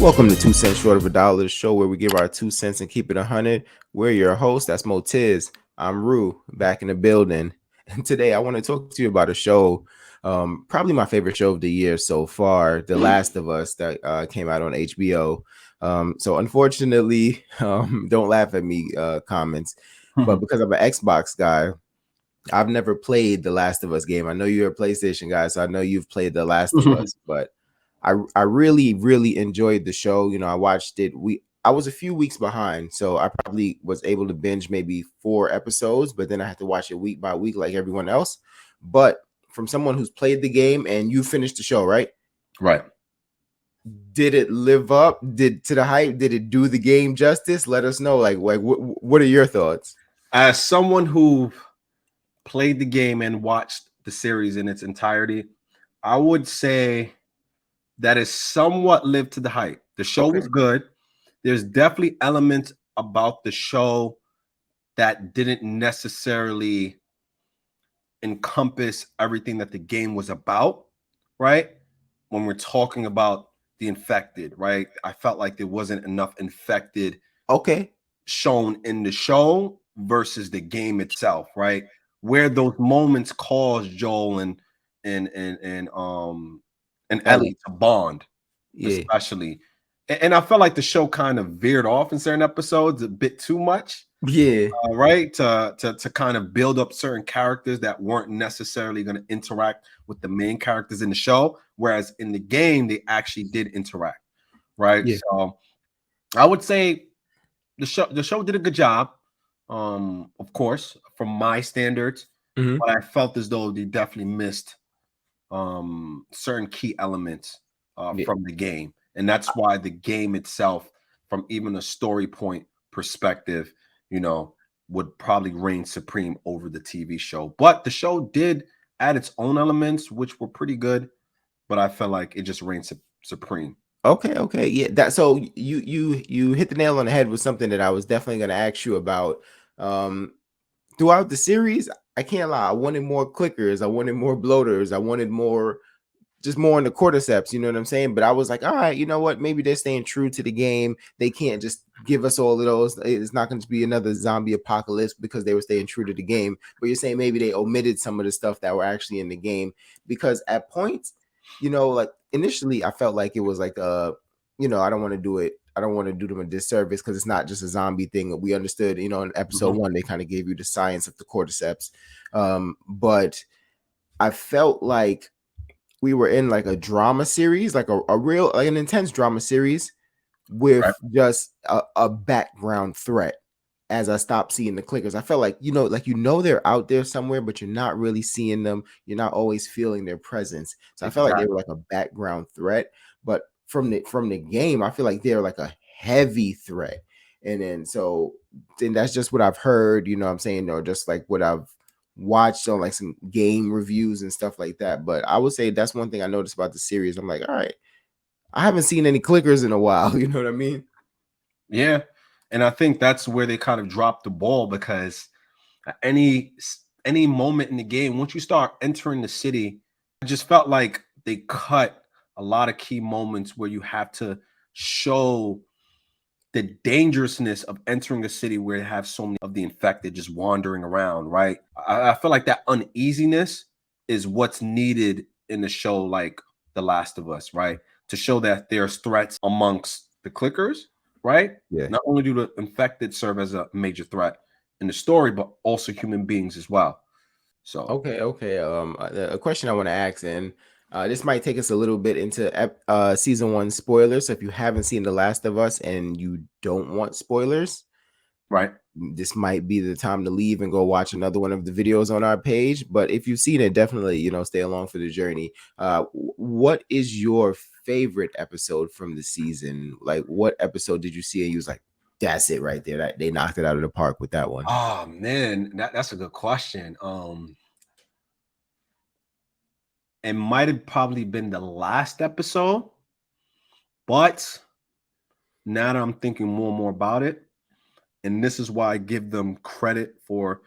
Welcome to 2 Cents Short of a Dollar, the show where we give our 2 cents and keep it 100. We're your host. That's Motiz. I'm Rue, back in the building. And today I want to talk to you about a show, probably my favorite show of the year so far, The Last of Us, that came out on HBO. So unfortunately, don't laugh at me comments, but because I'm an Xbox guy, I've never played the Last of Us game. I know you're a PlayStation guy, so I know you've played the Last of Us, but I really enjoyed the show. You know, I watched it. I was a few weeks behind, so I probably was able to binge maybe 4 episodes, but then I had to watch it week by week like everyone else. But from someone who's played the game and you finished the show, right? Right. Did it live up? Did to the hype? Did it do the game justice? Let us know. Like what are your thoughts? As someone who played the game and watched the series in its entirety, I would say that is somewhat lived to the hype. The show was good. There's definitely elements about the show that didn't necessarily encompass everything that the game was about, right? When we're talking about the infected, right? I felt like there wasn't enough infected shown in the show versus the game itself, right? Where those moments caused Joel and Ellie to bond, especially. And I felt like the show kind of veered off in certain episodes a bit too much. Right. To kind of build up certain characters that weren't necessarily going to interact with the main characters in the show. Whereas in the game, they actually did interact. Right. So I would say the show did a good job. Of course, from my standards, but I felt as though they definitely missed certain key elements from the game. And that's why the game itself, from even a story point perspective, you know, would probably reign supreme over the TV show. But the show did add its own elements, which were pretty good, but I felt like it just reigned supreme. Okay. Yeah, that so you hit the nail on the head with something that I was definitely going to ask you about. Throughout the series, I can't lie, I wanted more clickers, I wanted more bloaters, I wanted more in the cordyceps, you know what I'm saying? But I was like, all right, you know what? Maybe they're staying true to the game. They can't just give us all of those. It's not going to be another zombie apocalypse because they were staying true to the game. But you're saying maybe they omitted some of the stuff that were actually in the game because at points, you know, like initially I felt like it was like you know, I don't want to do it. I don't want to do them a disservice because it's not just a zombie thing. We understood, you know, in episode 1, they kind of gave you the science of the cordyceps. But I felt like we were in like a drama series, like a real, like an intense drama series with just a background threat. As I stopped seeing the clickers, I felt like, you know, they're out there somewhere, but you're not really seeing them. You're not always feeling their presence. So I felt like they were like a background threat, but from the game, I feel like they're like a heavy threat. And then that's just what I've heard, you know what I'm saying, or just like what I've watched on like some game reviews and stuff like that. But I would say that's one thing I noticed about the series. I'm like, all right, I haven't seen any clickers in a while. You know what I mean? Yeah. And I think that's where they kind of dropped the ball because any moment in the game, once you start entering the city, I just felt like they cut a lot of key moments where you have to show the dangerousness of entering a city where you have so many of the infected just wandering around, right? I feel like that uneasiness is what's needed in a show like The Last of Us, right? To show that there's threats amongst the clickers, right? Yeah. Not only do the infected serve as a major threat in the story, but also human beings as well. So Okay. A question I want to ask, and this might take us a little bit into season 1 spoilers. So if you haven't seen The Last of Us and you don't want spoilers, right, this might be the time to leave and go watch another one of the videos on our page. But if you've seen it, definitely, you know, stay along for the journey. What is your favorite episode from the season? Like, what episode did you see and you was like, that's it right there? That they knocked it out of the park with that one. Oh man, that's a good question. It might have probably been the last episode, but now that I'm thinking more and more about it, and this is why I give them credit for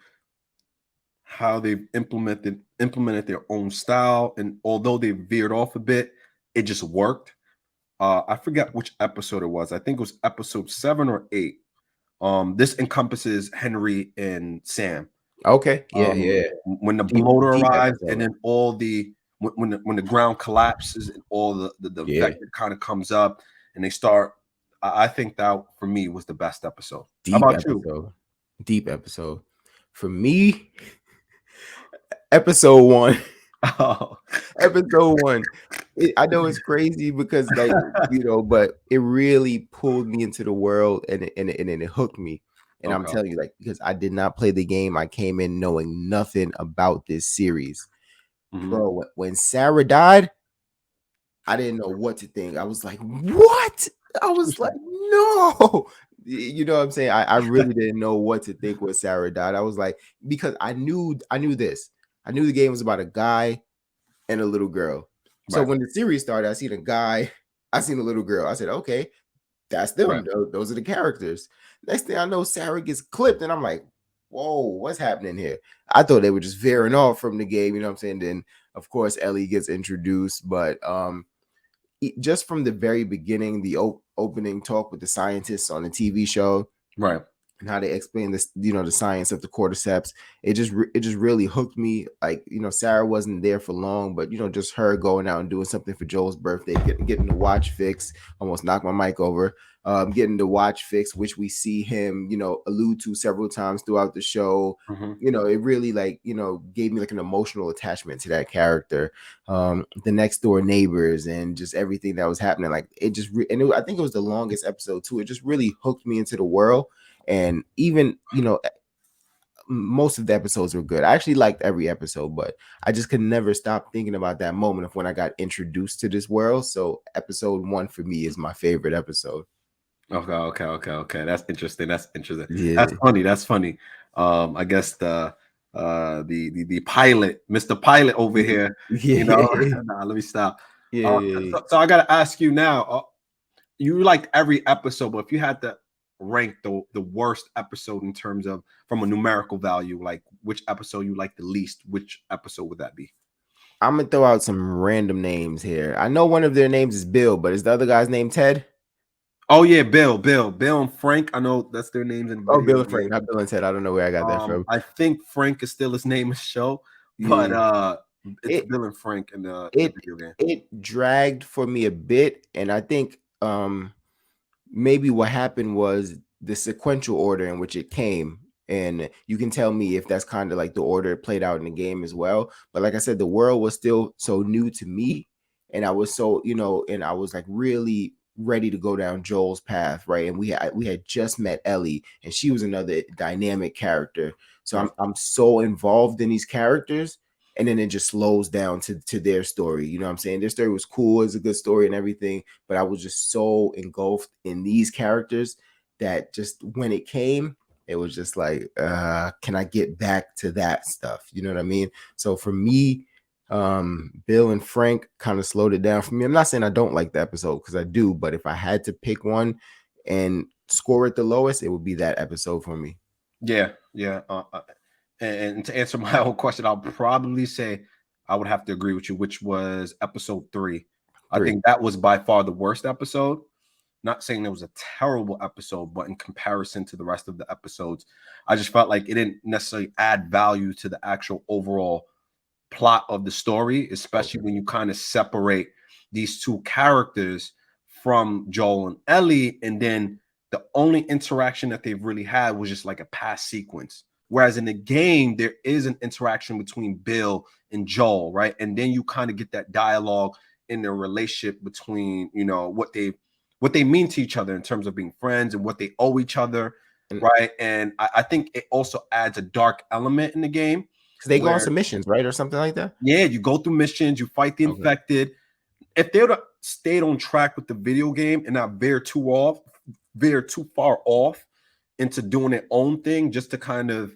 how they've implemented their own style. And although they veered off a bit, it just worked. I forget which episode it was. I think it was episode 7 or 8. This encompasses Henry and Sam. Okay, yeah. When the bloater arrives, and then all the when the ground collapses and all the vector kind of comes up, and they start. I think that for me was the best episode. How about you? Deep episode. For me, episode 1. Oh. Episode 1. I know it's crazy because, like, but it really pulled me into the world and it hooked me. And I'm telling you, like, because I did not play the game, I came in knowing nothing about this series. Bro, when Sarah died, I didn't know what to think. I was like, what? I was like, no. You know what I'm saying? I really didn't know what to think when Sarah died. I was like, because I knew this. I knew the game was about a guy and a little girl. So when the series started, I seen a guy, I seen a little girl. I said, okay, that's them. Right. Those are the characters. Next thing I know, Sarah gets clipped, and I'm like, whoa, what's happening here? I thought they were just veering off from the game, you know what I'm saying? Then, of course, Ellie gets introduced, but just from the very beginning, the opening talk with the scientists on the TV show, right, and how they explain this, the science of the cordyceps, it just really hooked me. Like, Sarah wasn't there for long, but just her going out and doing something for Joel's birthday, getting the watch fix, almost knocked my mic over, getting the watch fix, which we see him, allude to several times throughout the show. It really gave me like an emotional attachment to that character. The next door neighbors and just everything that was happening. Like it just, I think it was the longest episode too. It just really hooked me into the world. And even, most of the episodes were good. I actually liked every episode, but I just could never stop thinking about that moment of when I got introduced to this world. So episode 1 for me is my favorite episode. Okay. That's interesting. Yeah. That's funny. I guess the pilot, Mr. Pilot over here, let me stop. So I got to ask you now, you liked every episode, but if you had to rank the worst episode in terms of from a numerical value, like which episode you like the least, which episode would that be? I'm gonna throw out some random names here. I know one of their names is Bill, but is the other guy's name Ted? Oh yeah, Bill and Frank. I know that's their names in video. Oh, Bill and Frank, not Bill and Ted. I don't know where I got that from. I think Frank is still his name in the show, but it's Bill and Frank in the video game. It dragged for me a bit, and I think maybe what happened was the sequential order in which it came, and you can tell me if that's kind of like the order it played out in the game as well. But like I said, the world was still so new to me, and I was so, and I was like really ready to go down Joel's path, right? And we had just met Ellie, and she was another dynamic character. So I'm so involved in these characters, and then it just slows down to their story. You know what I'm saying? Their story was cool, it's a good story and everything, but I was just so engulfed in these characters that just when it came, it was just like, can I get back to that stuff? You know what I mean? So for me, Bill and Frank kind of slowed it down for me. I'm not saying I don't like the episode, because I do, but if I had to pick one and score it the lowest, it would be that episode for me. Yeah. And to answer my own question, I'll probably say I would have to agree with you, which was episode 3. I think that was by far the worst episode. Not saying it was a terrible episode, but in comparison to the rest of the episodes, I just felt like it didn't necessarily add value to the actual overall plot of the story, especially when you kind of separate these two characters from Joel and Ellie, and then the only interaction that they've really had was just like a past sequence. Whereas in the game, there is an interaction between Bill and Joel, right? And then you kind of get that dialogue in their relationship between, what they mean to each other in terms of being friends and what they owe each other, right? And I think it also adds a dark element in the game. Because they go on some missions, right? Or something like that? Yeah, you go through missions, you fight the infected. If they would have stayed on track with the video game and not veer too far off into doing their own thing, just to kind of,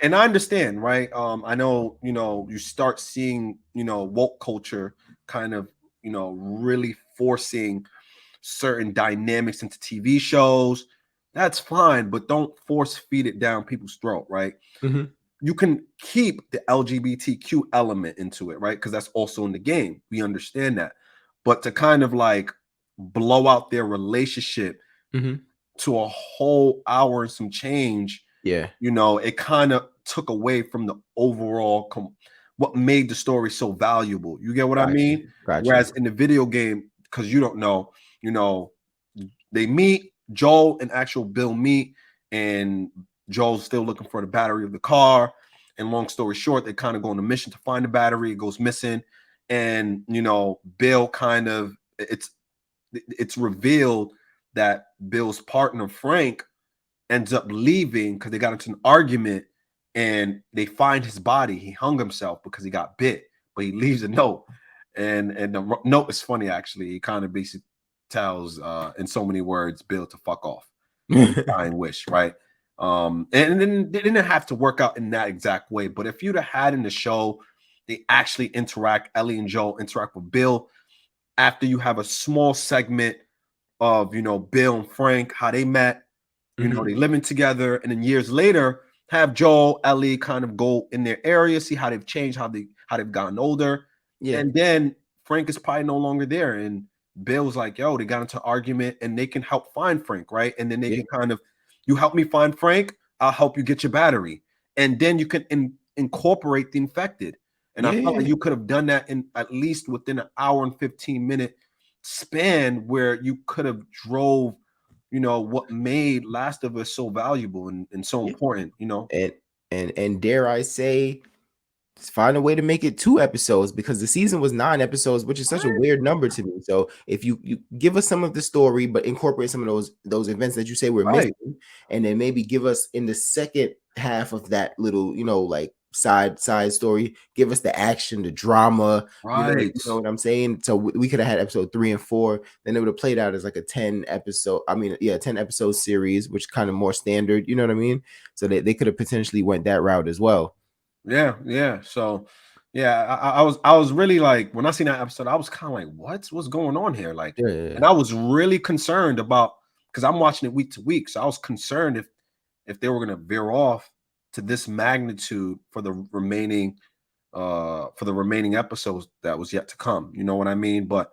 and I understand, right? I know, you start seeing, woke culture kind of, really forcing certain dynamics into TV shows. That's fine, but don't force feed it down people's throat, right? You can keep the LGBTQ element into it, right? Because that's also in the game. We understand that. But to kind of like blow out their relationship to a whole hour and some change, you know, it kind of took away from the overall what made the story so valuable. You get what I mean? Whereas in the video game, because you don't know, you know, they meet, Joel and actual Bill meet, and Joel's still looking for the battery of the car. And long story short, they kind of go on a mission to find the battery. It goes missing, and you know, Bill kind of it's revealed that Bill's partner Frank ends up leaving because they got into an argument, and they find his body. He hung himself because he got bit, but he leaves a note, and the note is funny actually. He kind of basically tells in so many words Bill to fuck off. Dying wish, right? And then they didn't have to work out in that exact way, but if you'd have had in the show, they actually interact, Ellie and Joel interact with Bill after you have a small segment of, you know, Bill and Frank, how they met, you know, they living together, and then years later have Joel, Ellie kind of go in their area, see how they've changed, how they've gotten older. And then Frank is probably no longer there, and Bill's like, yo, they got into an argument, and they can help find Frank, right? And then they can kind of, you help me find Frank, I'll help you get your battery. And then you can incorporate the infected. And I felt like you could have done that in at least within an hour and 15-minute span, where you could have drove, you know, what made Last of Us so valuable and so important, you know. And dare I say, find a way to make it 2 episodes, because the season was 9 episodes, which is such a weird number to me. So if you give us some of the story, but incorporate some of those events that you say we're missing, and then maybe give us in the second half of that little, you know, like side story, give us the action, the drama, you know what I'm saying? So we could have had episode 3 and 4, then it would have played out as like a 10 episode 10 episode series, which kind of more standard, you know what I mean? So they could have potentially went that route as well. So I was really like, when I seen that episode, I was kind of like, what's going on here? Like, and I was really concerned about, because I'm watching it week to week, so I was concerned if they were going to veer off to this magnitude for the remaining episodes that was yet to come. You know what I mean? But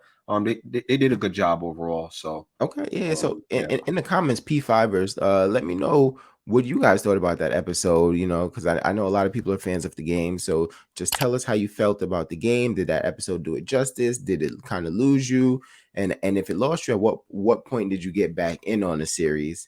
they did a good job overall. So so in the comments, P5ers, let me know what you guys thought about that episode, you know, because I know a lot of people are fans of the game. So just tell us how you felt about the game. Did that episode do it justice? Did it kind of lose you? And if it lost you, at what point did you get back in on the series?